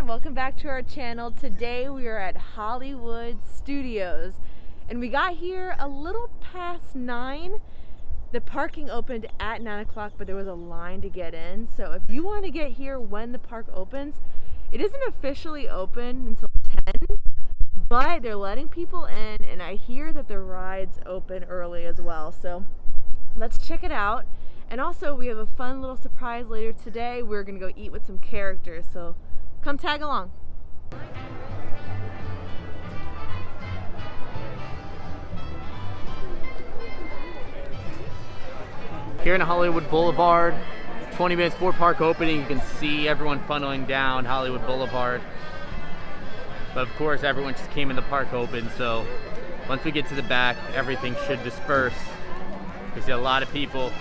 everyone, welcome back to our channel. Today we are at Hollywood Studios and we got here a little past 9. The parking opened at 9 o'clock, but there was a line to get in. So if you want to get here when the park opens, it isn't officially open until 10, but they're letting people in, and I hear that the rides open early as well. So let's check it out. And also we have a fun little surprise later today. We're gonna go eat with some characters, so come tag along. Here in Hollywood Boulevard, 20 minutes before park opening, you can see everyone funneling down Hollywood Boulevard. But of course, everyone just came in the park open, so once we get to the back, everything should disperse. We see a lot of people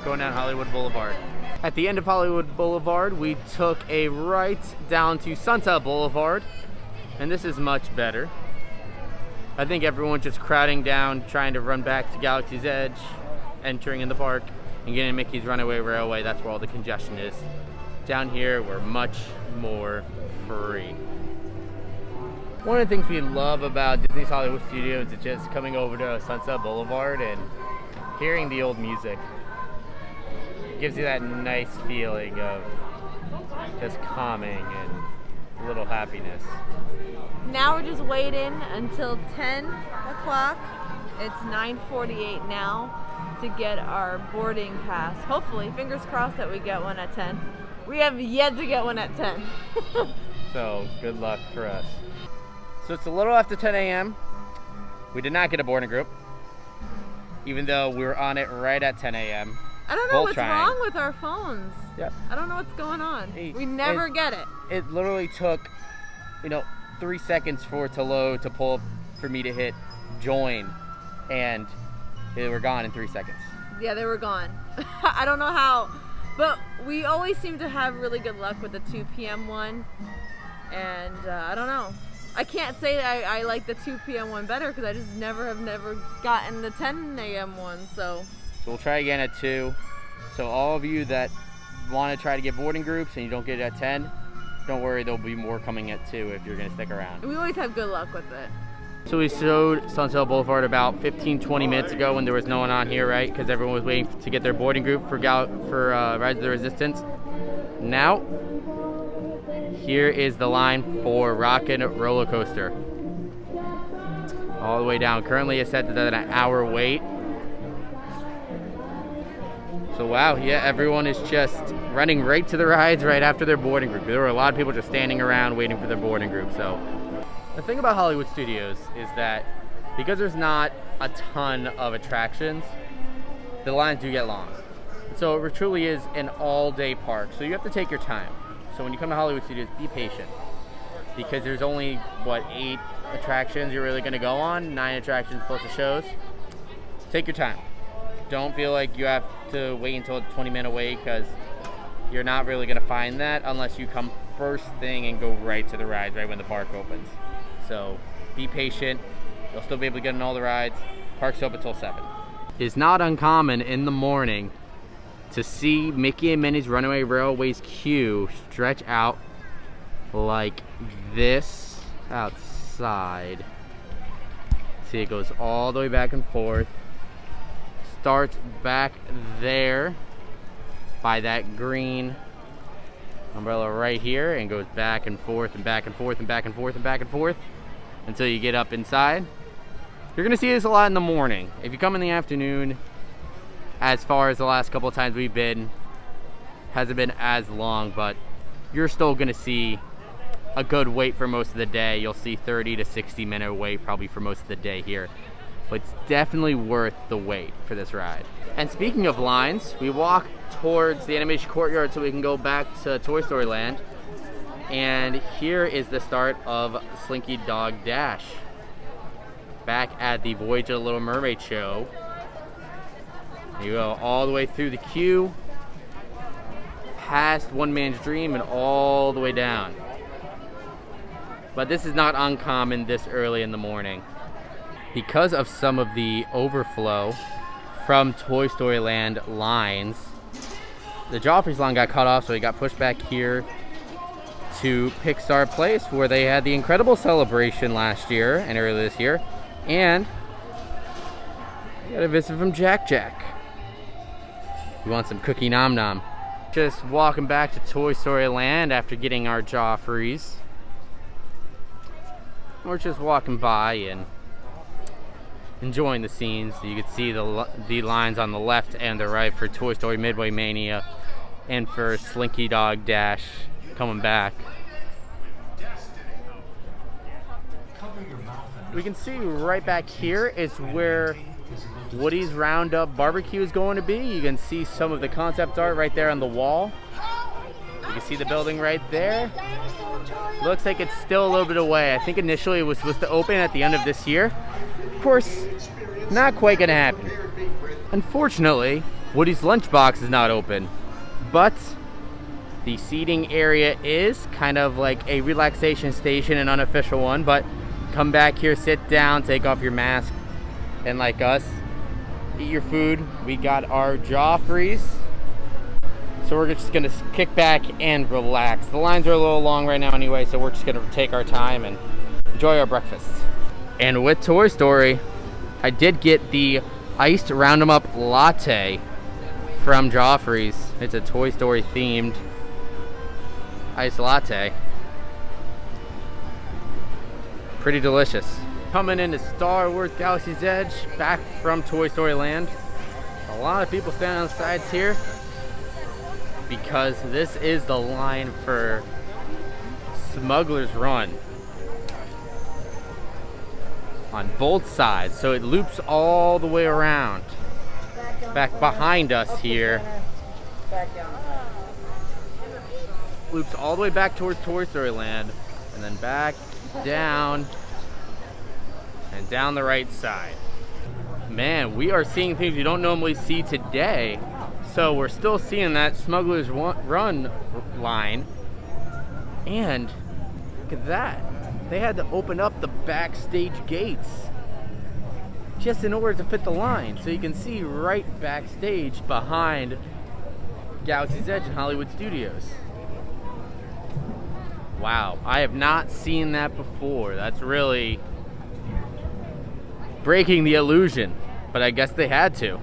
going down Hollywood Boulevard. At the end of Hollywood Boulevard, we took a right down to Sunset Boulevard, and this is much better. I think everyone's just crowding down, trying to run back to Galaxy's Edge, entering in the park, and getting Mickey's Runaway Railway. That's where all the congestion is. Down here, we're much more free. One of the things we love about Disney's Hollywood Studios is just coming over to Sunset Boulevard and hearing the old music. It gives you that nice feeling of just calming and a little happiness. Now we're just waiting until 10 o'clock. It's 9:48 now to get our boarding pass. Hopefully, fingers crossed that we get one at 10. We have yet to get one at 10. So good luck for us. So it's a little after 10 a.m. We did not get a boarding group, even though we were on it right at 10 a.m. I don't know what's wrong with our phones. Yep. I don't know what's going on. We never get it. It literally took, 3 seconds for it to load, to pull up, for me to hit join, and they were gone in 3 seconds. Yeah, they were gone. I don't know how, but we always seem to have really good luck with the 2 p.m. one, and I don't know. I can't say that I like the 2 p.m. one better because I just never gotten the 10 a.m. one, so we'll try again at 2. So all of you that want to try to get boarding groups and you don't get it at 10, don't worry, there'll be more coming at 2 if you're going to stick around. We always have good luck with it. So we showed Sunset Boulevard about 15-20 minutes ago when there was no one on here, right? Because everyone was waiting to get their boarding group for Rise of the Resistance. Now, here is the line for Rockin' Roller Coaster. All the way down. Currently it's set to an hour wait. So wow, yeah, everyone is just running right to the rides right after their boarding group. There were a lot of people just standing around waiting for their boarding group. So the thing about Hollywood Studios is that because there's not a ton of attractions, the lines do get long. So it truly is an all-day park. So you have to take your time. So when you come to Hollywood Studios, be patient. Because there's only, 8 attractions you're really going to go on, 9 attractions plus the shows. Take your time. Don't feel like you have to wait until it's a 20-minute wait, because you're not really going to find that unless you come first thing and go right to the rides right when the park opens. So be patient. You'll still be able to get on all the rides. Park's open until 7. It's not uncommon in the morning to see Mickey and Minnie's Runaway Railway's queue stretch out like this outside. See, it goes all the way back and forth. Starts back there by that green umbrella right here and goes back and forth and back and forth and back and forth and back and forth until you get up inside. You're gonna see this a lot in the morning. If you come in the afternoon, as far as the last couple of times we've been, hasn't been as long, but you're still gonna see a good wait for most of the day. You'll see 30 to 60 minute wait probably for most of the day here. But it's definitely worth the wait for this ride. And speaking of lines, we walk towards the animation courtyard so we can go back to Toy Story Land. And here is the start of Slinky Dog Dash. Back at the Voyage of the Little Mermaid show. You go all the way through the queue, past One Man's Dream, and all the way down. But this is not uncommon this early in the morning. Because of some of the overflow from Toy Story Land lines, the Joffrey's line got cut off, so he got pushed back here to Pixar Place, where they had the incredible celebration last year and earlier this year. And we got a visit from Jack Jack. We want some Cookie Nom Nom. Just walking back to Toy Story Land after getting our Joffreys. We're just walking by and enjoying the scenes. You can see the lines on the left and the right for Toy Story Midway Mania and for Slinky Dog Dash coming back. We can see right back here is where Woody's Roundup Barbecue is going to be. You can see some of the concept art right there on the wall. You can see the building right there. Looks like it's still a little bit away. I think initially it was supposed to open at the end of this year. Of course, not quite gonna happen. Unfortunately, Woody's Lunchbox is not open, but the seating area is kind of like a relaxation station, an unofficial one, but come back here, sit down, take off your mask, and like us, eat your food. We got our Joffreys, so we're just gonna kick back and relax. The lines are a little long right now anyway, so we're just gonna take our time and enjoy our breakfast. And with Toy Story, I did get the iced Round 'em Up latte from Joffrey's. It's a Toy Story themed iced latte. Pretty delicious. Coming into Star Wars Galaxy's Edge, back from Toy Story Land. A lot of people standing on the sides here because this is the line for Smuggler's Run on both sides, so it loops all the way around. Back behind us here, loops all the way back towards Toy Story Land, and then back down and down the right side. Man, we are seeing things you don't normally see today. So we're still seeing that Smuggler's Run line. And look at that. They had to open up the backstage gates just in order to fit the line. So you can see right backstage behind Galaxy's Edge and Hollywood Studios. Wow, I have not seen that before. That's really breaking the illusion, but I guess they had to.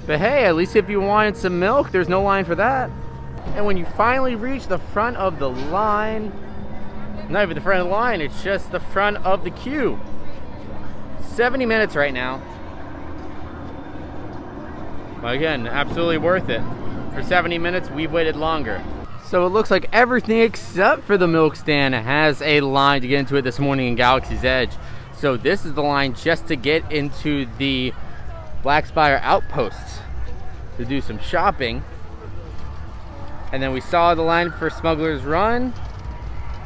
But hey, at least if you wanted some milk, there's no line for that. And when you finally reach the front of the line, not even the front of the line, it's just the front of the queue. 70 minutes right now. But again, absolutely worth it. For 70 minutes, we've waited longer. So it looks like everything except for the milk stand has a line to get into it this morning in Galaxy's Edge. So this is the line just to get into the Black Spire Outposts to do some shopping. And then we saw the line for Smuggler's Run.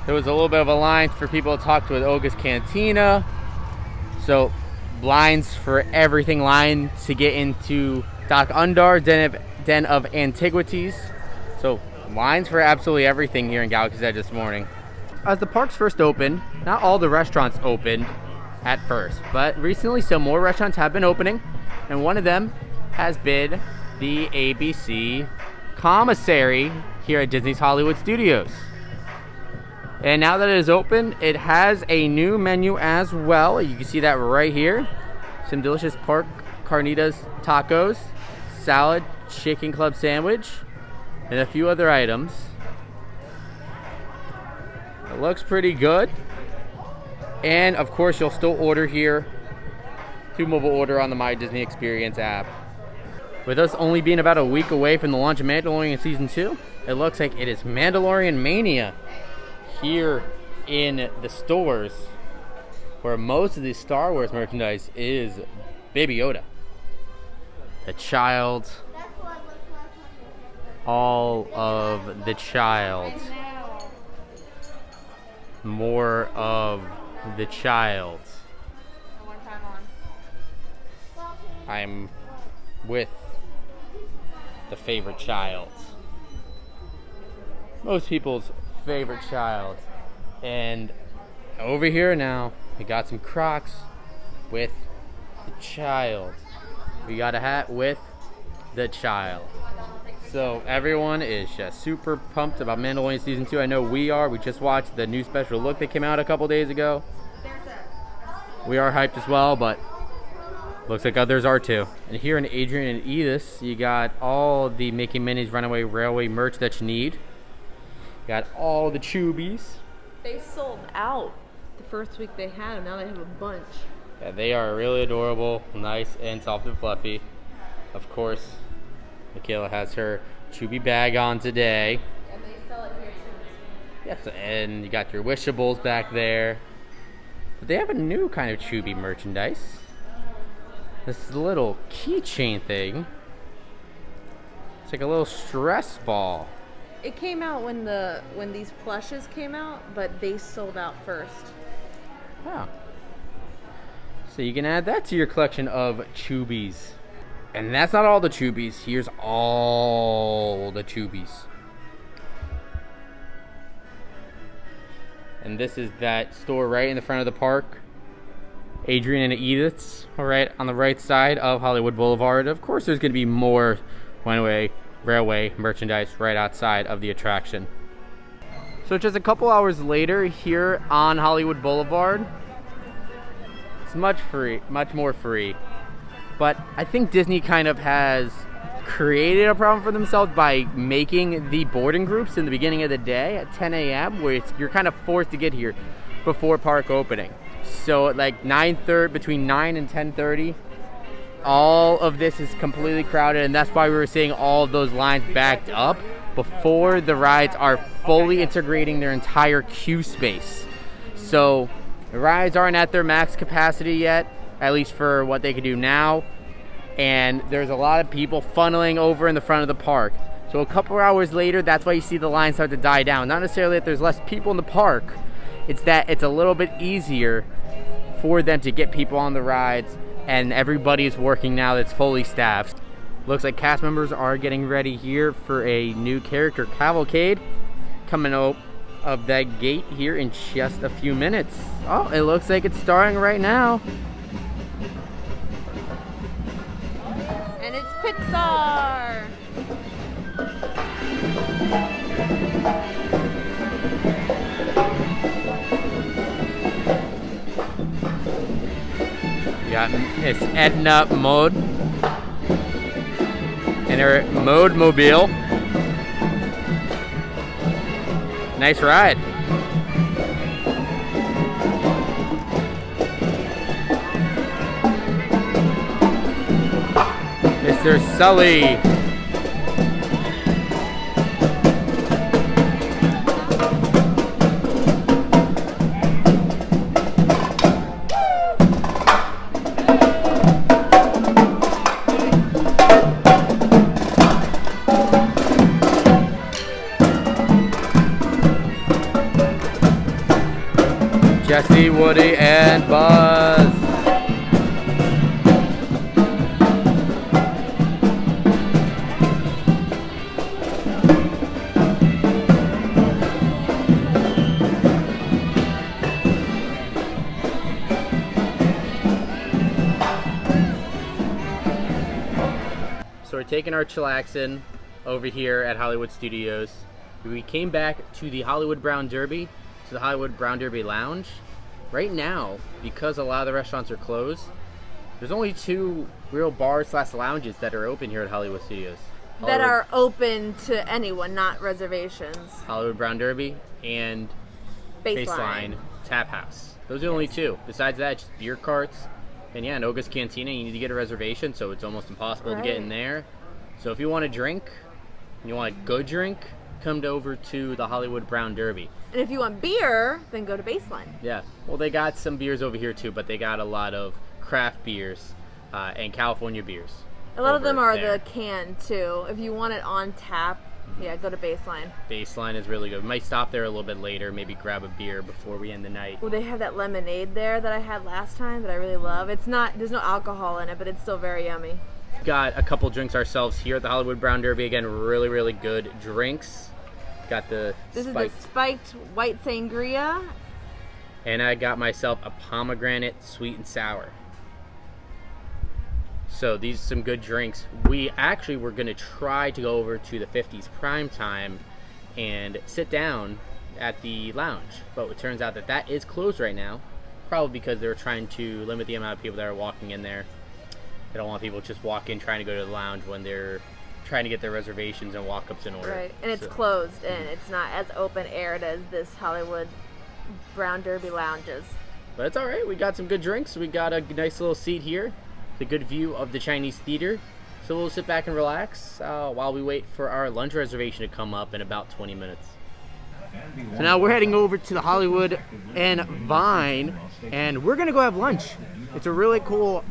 There was a little bit of a line for people to talk to at Oga's Cantina. So lines for everything, line to get into Doc Undar, Den of Antiquities. So lines for absolutely everything here in Galaxy's Edge this morning. As the parks first opened, not all the restaurants opened at first, but recently some more restaurants have been opening, and one of them has been the ABC Commissary here at Disney's Hollywood Studios. And now that it is open, it has a new menu as well. You can see that right here. Some delicious pork carnitas tacos, salad, chicken club sandwich, and a few other items. It looks pretty good. And of course, you'll still order here through mobile order on the My Disney Experience app. With us only being about a week away from the launch of Mandalorian Season 2, it looks like it is Mandalorian Mania here in the stores, where most of the Star Wars merchandise is Baby Yoda, the child, all of the child, more of the child. I'm with the favorite child. Most people's favorite child. And over here now, we got some Crocs with the child. We got a hat with the child. So everyone is just super pumped about Mandalorian Season 2. I know we are. We just watched the new special look that came out a couple days ago. We are hyped as well, but looks like others are too. And here in Adrian and Edith's, you got all the Mickey Minnie's Runaway Railway merch that you need. You got all the Chewbies. They sold out the first week they had them. Now they have a bunch. Yeah, they are really adorable, nice and soft and fluffy. Of course, Michaela has her Chewy bag on today. And they sell it here too. Yes, and you got your Wishables back there. But they have a new kind of Chewy merchandise. This little keychain thing. It's like a little stress ball. It came out when these plushes came out, but they sold out first. Wow. So you can add that to your collection of Chewies. And that's not all the Chewies. Here's all the Chewies. And this is that store right in the front of the park. Adrian and Edith's, right on the right side of Hollywood Boulevard. Of course, there's going to be more Runaway Railway merchandise right outside of the attraction. So just a couple hours later here on Hollywood Boulevard, it's much more free. But I think Disney kind of has created a problem for themselves by making the boarding groups in the beginning of the day at 10 a.m. where you're kind of forced to get here before park opening. So at like 9:30, between 9 and 10:30, all of this is completely crowded, and that's why we were seeing all of those lines backed up before the rides are fully integrating their entire queue space. So the rides aren't at their max capacity yet, at least for what they can do now, and there's a lot of people funneling over in the front of the park. So a couple hours later, that's why you see the line start to die down. Not necessarily that there's less people in the park, it's that it's a little bit easier for them to get people on the rides, and everybody is working now that's fully staffed. Looks like cast members are getting ready here for a new character cavalcade coming out of that gate here in just a few minutes. Oh, it looks like it's starting right now. And it's Pixar! Yeah, it's Edna Mode in her Mode Mobile. Nice ride. Mr. Sully. Jesse, Woody, and Buzz. So we're taking our chillaxin over here at Hollywood Studios. We came back to the Hollywood Brown Derby, to the Hollywood Brown Derby Lounge. Right now, because a lot of the restaurants are closed, there's only 2 real bars / lounges that are open here at Hollywood Studios. That are open to anyone, not reservations. Hollywood Brown Derby and Baseline Tap House. Those are the only 2. Besides that, just beer carts. And yeah, Noga's Cantina, you need to get a reservation, so it's almost impossible to get in there. So if you want a drink, and you want a good drink, come over to the Hollywood Brown Derby. And if you want beer, then go to Baseline. Yeah, well, they got some beers over here too, but they got a lot of craft beers and California beers. A lot of them are the can too. If you want it on tap, yeah, go to Baseline. Baseline is really good. We might stop there a little bit later, maybe grab a beer before we end the night. Well, they have that lemonade there that I had last time that I really love. It's not, there's no alcohol in it, but it's still very yummy. Got a couple drinks ourselves here at the Hollywood Brown Derby. Again, really, really good drinks. Got the This is the spiked white sangria. And I got myself a pomegranate sweet and sour. So these are some good drinks. We actually were gonna try to go over to the 50s Prime Time and sit down at the lounge, but it turns out that that is closed right now, probably because they're trying to limit the amount of people that are walking in there. They don't want people to just walk in trying to go to the lounge when they're trying to get their reservations and walk-ups in order. Right, and it's closed, and it's not as open-aired as this Hollywood Brown Derby lounges. But it's all right. We got some good drinks. We got a nice little seat here, the good view of the Chinese theater. So we'll sit back and relax while we wait for our lunch reservation to come up in about 20 minutes. So now we're heading over to the Hollywood and Vine, and we're gonna go have lunch. It's a really cool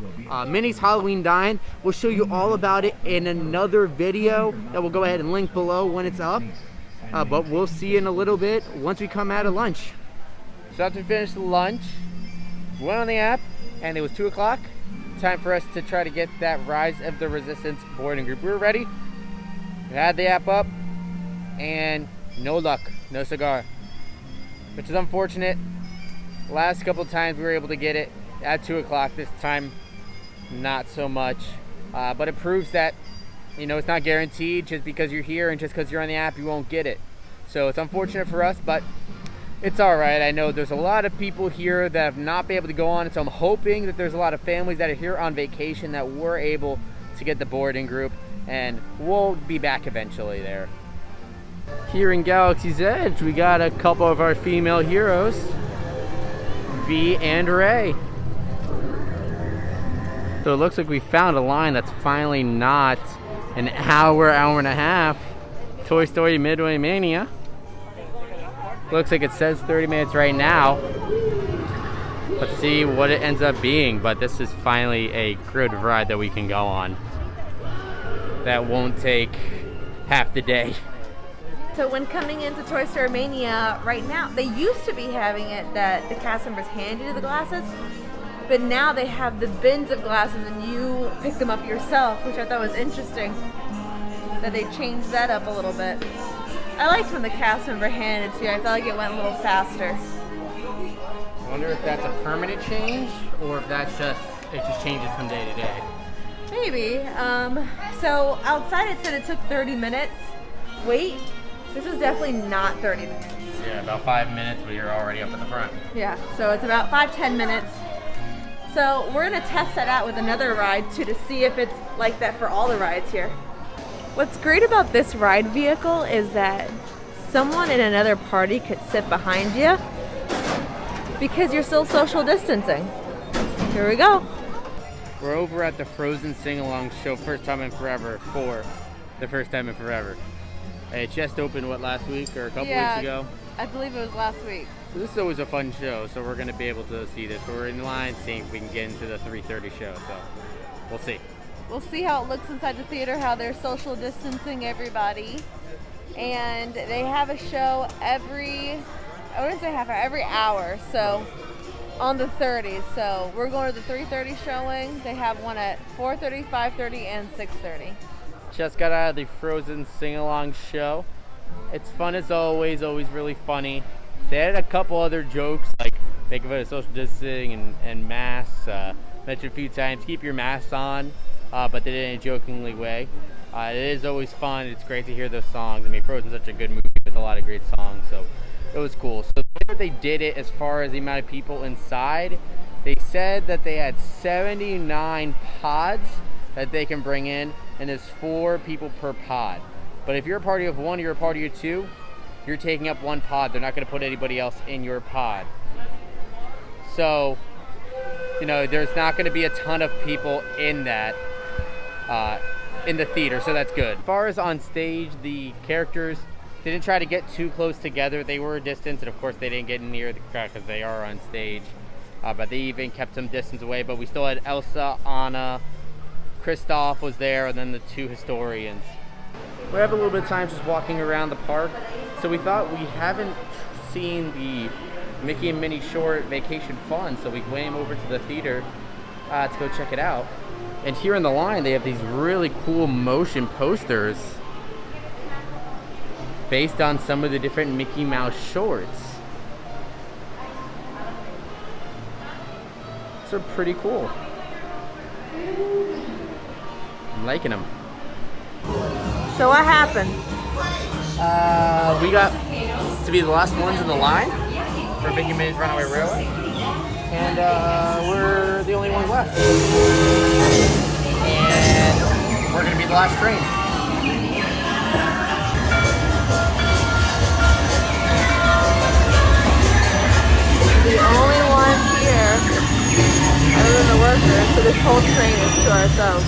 Minnie's Halloween Dine. We'll show you all about it in another video that we'll go ahead and link below when it's up. But we'll see you in a little bit once we come out of lunch. So after we finished lunch, we went on the app, and it was 2 o'clock. Time for us to try to get that Rise of the Resistance boarding group. We were ready. We had the app up, and no luck, no cigar, which is unfortunate. Last couple times we were able to get it at 2 o'clock. This time, not so much. But it proves that, you know, it's not guaranteed. Just because you're here and just because you're on the app, you won't get it. So it's unfortunate for us, but it's all right. I know there's a lot of people here that have not been able to go on, so I'm hoping that there's a lot of families that are here on vacation that were able to get the boarding group, and we'll be back eventually there. Here in Galaxy's Edge, we got a couple of our female heroes, V and Ray. So it looks like we found a line that's finally not an hour and a half. Toy Story Midway Mania. Looks like it says 30 minutes right now. Let's see what it ends up being, but this is finally a good ride that we can go on. That won't take half the day. So when coming into Toy Story Mania right now, they used to be having it that the cast members hand you the glasses, but now they have the bins of glasses and you pick them up yourself, which I thought was interesting, that they changed that up a little bit. I liked when the cast member handed it to you. I felt like it went a little faster. I wonder if that's a permanent change or if that's just, it just changes from day to day. Maybe. So outside it said it took 30 minutes. Wait, this is definitely not 30 minutes. Yeah, about 5 minutes, but you're already up at the front. Yeah, so it's about 5-10 minutes. So we're gonna test that out with another ride too to see if it's like that for all the rides here. What's great about this ride vehicle is that someone in another party could sit behind you because you're still social distancing. Here we go. We're over at the Frozen Sing-Along Show, first time in forever, for the first time in forever. It just opened, what, last week or a couple weeks ago? I believe it was last week. So this is always a fun show, so we're going to be able to see this. We're in line seeing if we can get into the 3:30 show, so we'll see. We'll see how it looks inside the theater, how they're social distancing everybody. And they have a show every hour, so on the 30s. So we're going to the 3:30 showing. They have one at 4:30, 5:30, and 6:30. Just got out of the Frozen Sing-Along Show. It's fun as always really funny. They had a couple other jokes, like make of it a social distancing and masks. Mentioned a few times, keep your masks on. But they did it in a jokingly way. It is always fun. It's great to hear those songs. I mean, Frozen's such a good movie with a lot of great songs, so it was cool. So the way that they did it, as far as the amount of people inside, they said that they had 79 pods that they can bring in, and there's 4 people per pod. But if you're a party of 1 or you're a party of 2, you're taking up 1 pod. They're not going to put anybody else in your pod. So, you know, there's not going to be a ton of people in that. In the theater, so that's good. As far as on stage, the characters didn't try to get too close together. They were a distance, and of course they didn't get near the crowd because they are on stage. But they even kept some distance away. But we still had Elsa, Anna, Kristoff was there, and then the 2 historians. We have a little bit of time just walking around the park, so we thought we haven't seen the Mickey and Minnie Short Vacation Fun, so we went over to the theater to go check it out. And here in the line, they have these really cool motion posters based on some of the different Mickey Mouse shorts. So pretty cool. I'm liking them. So what happened? We got to be the last ones in the line for Mickey and Minnie's Runaway Railway, and we're the only ones left. And we're gonna be the last train. The only ones here, other than the workers, so this whole train is to ourselves.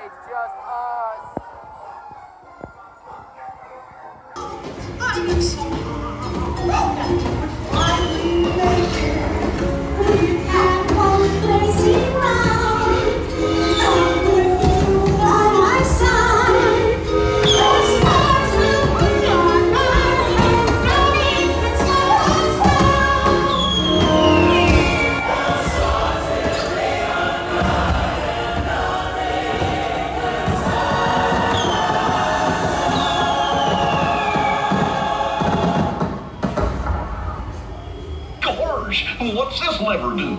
It's just us. What's this lever do?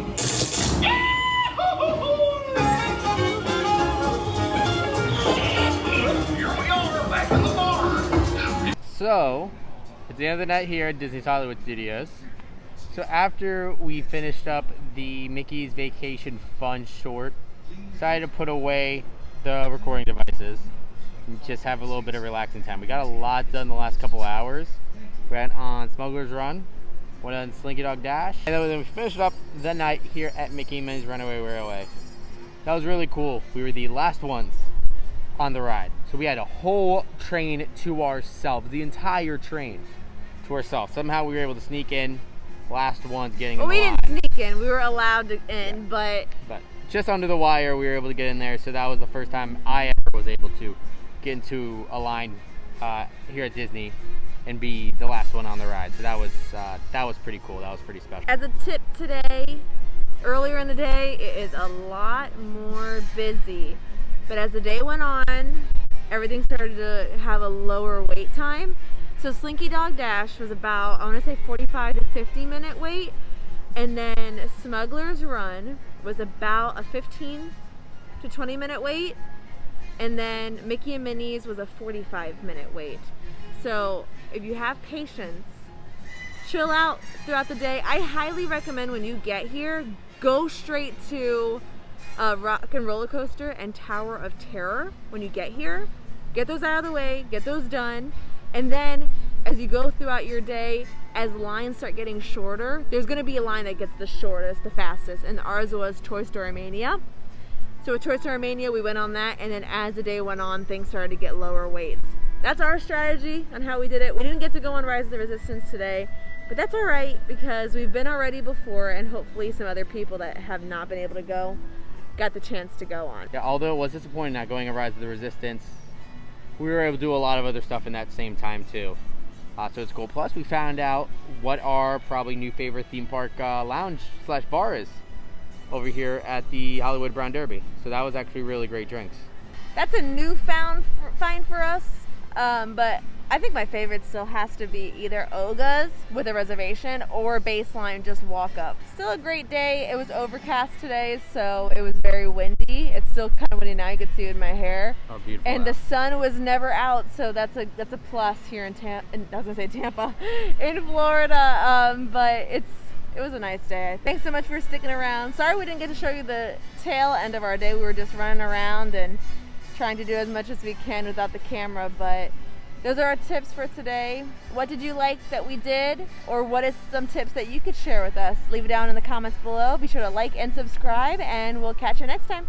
Here we are, back in the barn. So, it's the end of the night here at Disney's Hollywood Studios. So after we finished up the Mickey's Vacation Fun short, decided to put away the recording devices and just have a little bit of relaxing time. We got a lot done the last couple hours. We went on Smuggler's Run, went on Slinky Dog Dash, and then we finished up the night here at Mickey and Minnie's Runaway Railway. That was really cool. We were the last ones on the ride. So we had a whole train to ourselves, the entire train to ourselves. Somehow we were able to sneak in, last ones getting Well, in the we line. didn't sneak in. We were allowed to in, but Just under the wire, we were able to get in there. So that was the first time I ever was able to get into a line here at Disney and be the last one on the ride. So that was pretty cool. That was pretty special. as a tip today, earlier in the day, it is a lot more busy. But as the day went on, everything started to have a lower wait time. So Slinky Dog Dash was about, I want to say 45 to 50 minute wait. And then Smuggler's Run was about a 15 to 20 minute wait. And then Mickey and Minnie's was a 45 minute wait. So if you have patience, chill out throughout the day. I highly recommend when you get here, go straight to Rock and Roller Coaster and Tower of Terror when you get here. Get those out of the way, get those done, and then as you go throughout your day, as lines start getting shorter, there's going to be a line that gets the shortest, the fastest, and ours was Toy Story Mania. So with Toy Story Mania, we went on that, and then as the day went on, things started to get lower weights. That's our strategy on how we did it. We didn't get to go on Rise of the Resistance today, but that's all right because we've been already before, and hopefully some other people that have not been able to go got the chance to go on. Yeah, although it was disappointing not going on Rise of the Resistance, we were able to do a lot of other stuff in that same time too. So it's cool. Plus, we found out what our probably new favorite theme park lounge / bar is over here at the Hollywood Brown Derby. So that was actually really great drinks. That's a newfound find for us, but I think my favorite still has to be either Oga's with a reservation or Baseline just walk up. Still a great day. It was overcast today, so it was very windy. It's still kind of windy now. You can see it in my hair. Oh, beautiful. And the sun was never out, so that's a plus here in Tampa, in Florida. But it was a nice day. Thanks so much for sticking around. Sorry we didn't get to show you the tail end of our day. We were just running around and trying to do as much as we can without the camera, but those are our tips for today. What did you like that we did? Or what is some tips that you could share with us? Leave it down in the comments below. Be sure to like and subscribe, and we'll catch you next time.